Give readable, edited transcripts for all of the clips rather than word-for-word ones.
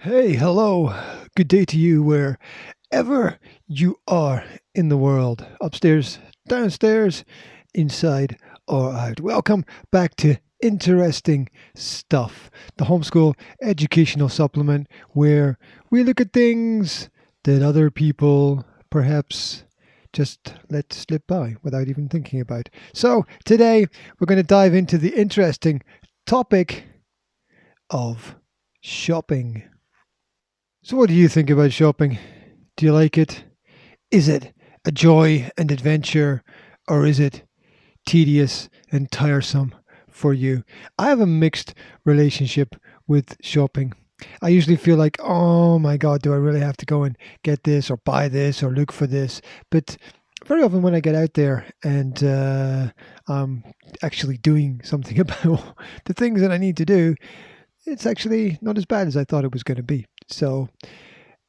Hey, hello. Good day to you wherever you are in the world, upstairs, downstairs, inside, or out. Welcome back to Interesting Stuff, the homeschool educational supplement where we look at things that other people perhaps just let slip by without even thinking about. So, today we're going to dive into the interesting topic of shopping. So, what do you think about shopping? Do you like it? Is it a joy and adventure, or is it tedious and tiresome for you? I have a mixed relationship with shopping. I usually feel like, oh my God, do I really have to go and get this or buy this or look for this? But very often when I get out there and I'm actually doing something about the things that I need to do, it's actually not as bad as I thought it was going to be. So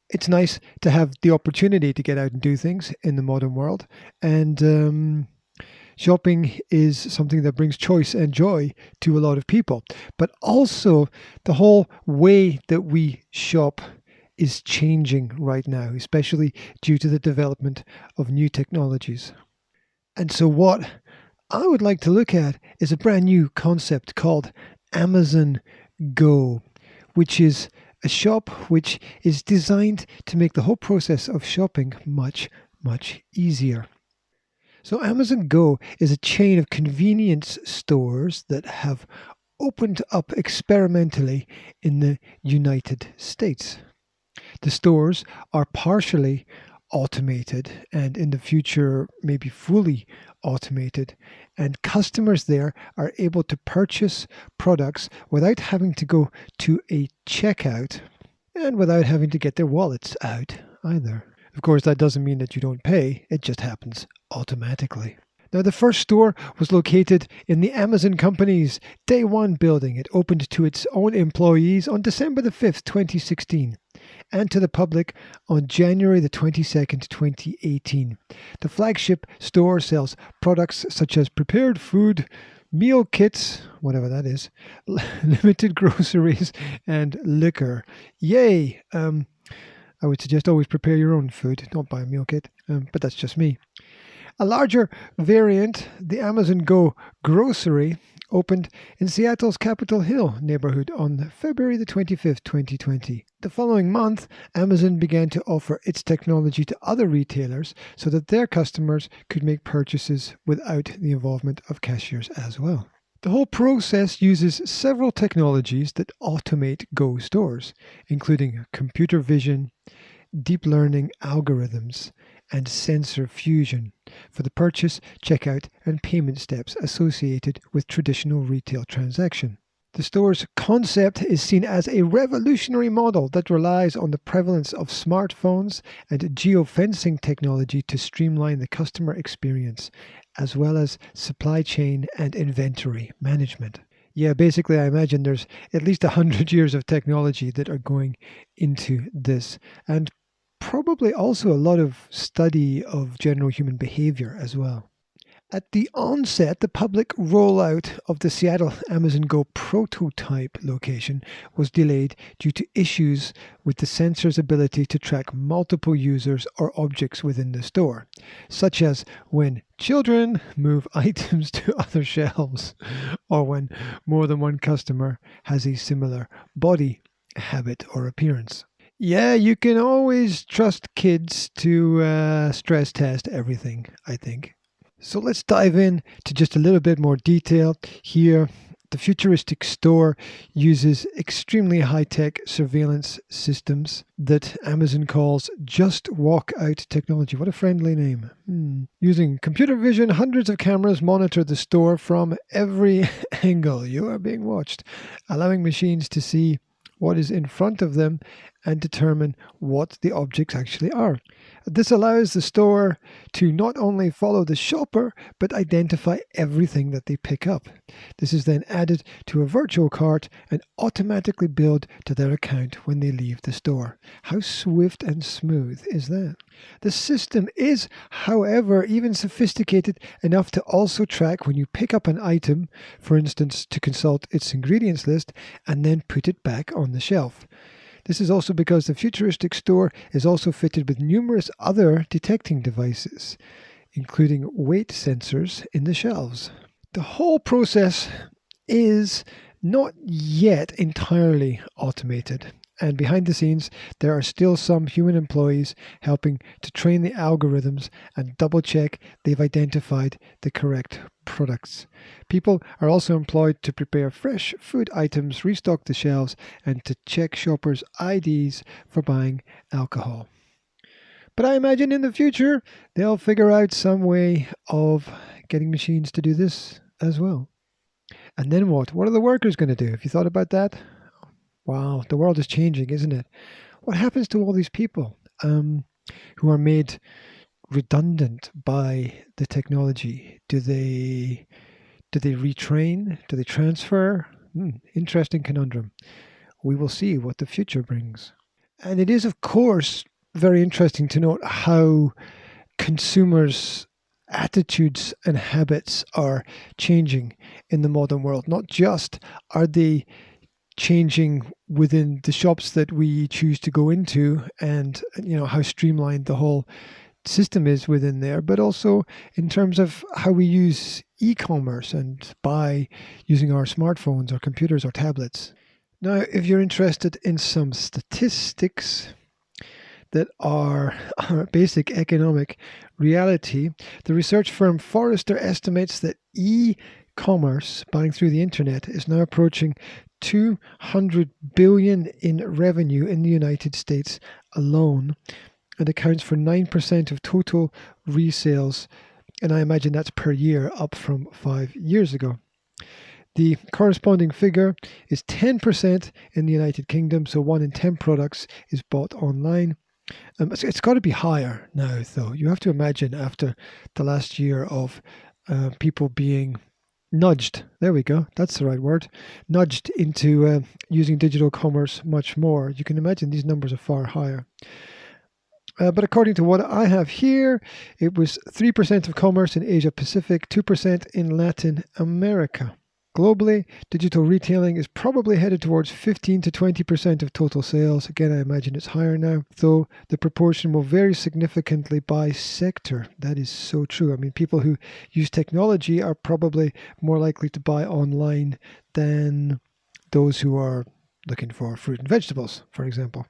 it's nice to have the opportunity to get out and do things in the modern world. And shopping is something that brings choice and joy to a lot of people. But also, the whole way that we shop is changing right now, especially due to the development of new technologies. And so, what I would like to look at is a brand new concept called Amazon Go, which is a shop which is designed to make the whole process of shopping much, much easier. So, Amazon Go is a chain of convenience stores that have opened up experimentally in the United States. The stores are partially automated and in the future maybe fully automated, and customers there are able to purchase products without having to go to a checkout and without having to get their wallets out either. Of course, that doesn't mean that you don't pay, it just happens automatically. Now, the first store was located in the Amazon Company's Day One building. It opened to its own employees on December the 5th, 2016, and to the public on January the 22nd, 2018. The flagship store sells products such as prepared food, meal kits, whatever that is, limited groceries, and liquor. Yay! I would suggest always prepare your own food, don't buy a meal kit, but that's just me. A larger variant, the Amazon Go Grocery, opened in Seattle's Capitol Hill neighborhood on February the 25th, 2020. The following month, Amazon began to offer its technology to other retailers so that their customers could make purchases without the involvement of cashiers as well. The whole process uses several technologies that automate Go stores, including computer vision, deep learning algorithms, and sensor fusion for the purchase, checkout, and payment steps associated with traditional retail transaction. The store's concept is seen as a revolutionary model that relies on the prevalence of smartphones and geofencing technology to streamline the customer experience, as well as supply chain and inventory management. Yeah, basically, I imagine there's at least 100 years of technology that are going into this, and probably also a lot of study of general human behavior as well. At the onset, the public rollout of the Seattle Amazon Go prototype location was delayed due to issues with the sensor's ability to track multiple users or objects within the store, such as when children move items to other shelves or when more than one customer has a similar body habit or appearance. Yeah, you can always trust kids to stress test everything, I think. So let's dive in to just a little bit more detail here. The futuristic store uses extremely high-tech surveillance systems that Amazon calls Just Walk Out technology. What a friendly name. Using computer vision, hundreds of cameras monitor the store from every angle. You are being watched, allowing machines to see what is in front of them and determine what the objects actually are. This allows the store to not only follow the shopper, but identify everything that they pick up. This is then added to a virtual cart and automatically billed to their account when they leave the store. How swift and smooth is that? The system is, however, even sophisticated enough to also track when you pick up an item, for instance, to consult its ingredients list, and then put it back on the shelf. This is also because the futuristic store is also fitted with numerous other detecting devices, including weight sensors in the shelves. The whole process is not yet entirely automated. And behind the scenes, there are still some human employees helping to train the algorithms and double check they've identified the correct products. People are also employed to prepare fresh food items, restock the shelves, and to check shoppers' IDs for buying alcohol. But I imagine in the future, they'll figure out some way of getting machines to do this as well. And then what? What are the workers going to do? Have you thought about that? Wow, the world is changing, isn't it? What happens to all these people who are made redundant by the technology? Do they retrain? Do they transfer? Interesting conundrum. We will see what the future brings. And it is, of course, very interesting to note how consumers' attitudes and habits are changing in the modern world. Not just are they changing within the shops that we choose to go into and how streamlined the whole system is within there, but also in terms of how we use e-commerce and buy using our smartphones or computers or tablets. Now, if you're interested in some statistics that are basic economic reality, the research firm Forrester estimates that e-commerce, buying through the internet, is now approaching 200 billion in revenue in the United States alone, and accounts for 9% of total resales, and I imagine that's per year, up from 5 years ago. The corresponding figure is 10% in the United Kingdom, so 1 in 10 products is bought online. It's got to be higher now, though. You have to imagine after the last year of people being nudged, there we go, that's the right word, nudged into using digital commerce much more. You can imagine these numbers are far higher. But according to what I have here, it was 3% of commerce in Asia Pacific, 2% in Latin America. Globally, digital retailing is probably headed towards 15 to 20% of total sales. Again, I imagine it's higher now, though the proportion will vary significantly by sector. That is so true. I mean, people who use technology are probably more likely to buy online than those who are looking for fruit and vegetables, for example.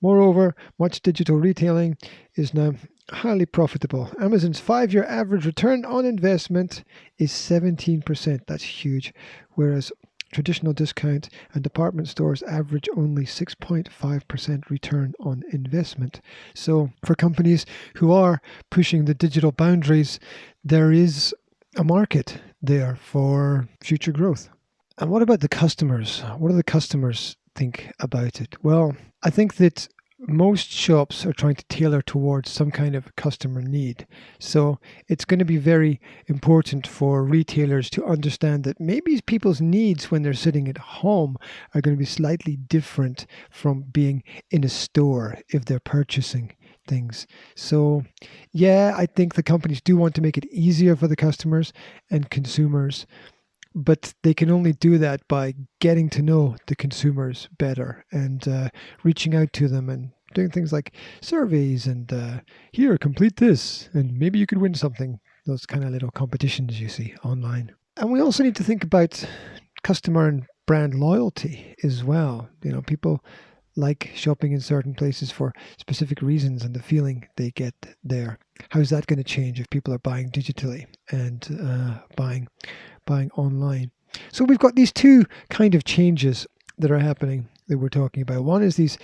Moreover, much digital retailing is now highly profitable. Amazon's 5-year average return on investment is 17%. That's huge. Whereas traditional discount and department stores average only 6.5% return on investment. So for companies who are pushing the digital boundaries, there is a market there for future growth. And what about the customers? What do the customers think about it? Well, I think that most shops are trying to tailor towards some kind of customer need. So it's going to be very important for retailers to understand that maybe people's needs when they're sitting at home are going to be slightly different from being in a store if they're purchasing things. So yeah, I think the companies do want to make it easier for the customers and consumers, but they can only do that by getting to know the consumers better and reaching out to them and doing things like surveys and here, complete this, and maybe you could win something. Those kind of little competitions you see online. And we also need to think about customer and brand loyalty as well. People like shopping in certain places for specific reasons and the feeling they get there. How's that going to change if people are buying digitally and buying online? So we've got these two kind of changes that are happening that we're talking about. One is these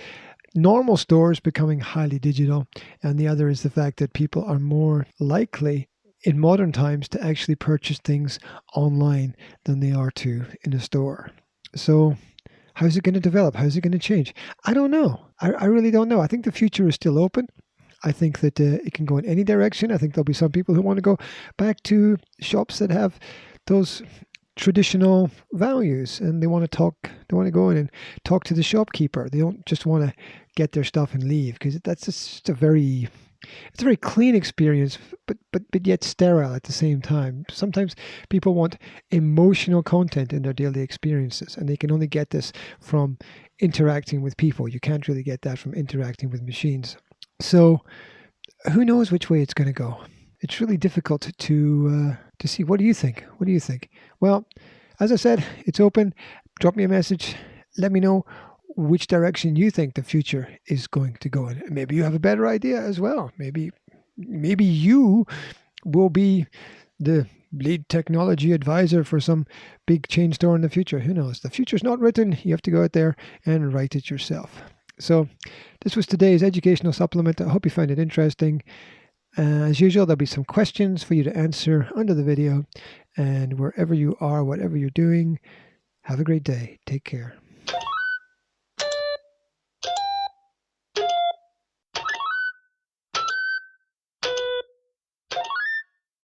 normal stores becoming highly digital, and the other is the fact that people are more likely in modern times to actually purchase things online than they are to in a store. So how's it going to develop? How's it going to change? I don't know. I really don't know. I think the future is still open. I think that it can go in any direction. I think there'll be some people who want to go back to shops that have those traditional values and they want to go in and talk to the shopkeeper. They don't just want to get their stuff and leave, because that's just a very It's a very clean experience, but yet sterile at the same time. Sometimes people want emotional content in their daily experiences, and they can only get this from interacting with people. You can't really get that from interacting with machines. So who knows which way it's going to go? It's really difficult to see. What do you think? What do you think? Well, as I said, it's open. Drop me a message. Let me know which direction you think the future is going to go in. Maybe you have a better idea as well. Maybe you will be the lead technology advisor for some big chain store in the future. Who knows? The future's not written. You have to go out there and write it yourself. So this was today's educational supplement. I hope you found it interesting. As usual, there'll be some questions for you to answer under the video. And wherever you are, whatever you're doing, have a great day. Take care.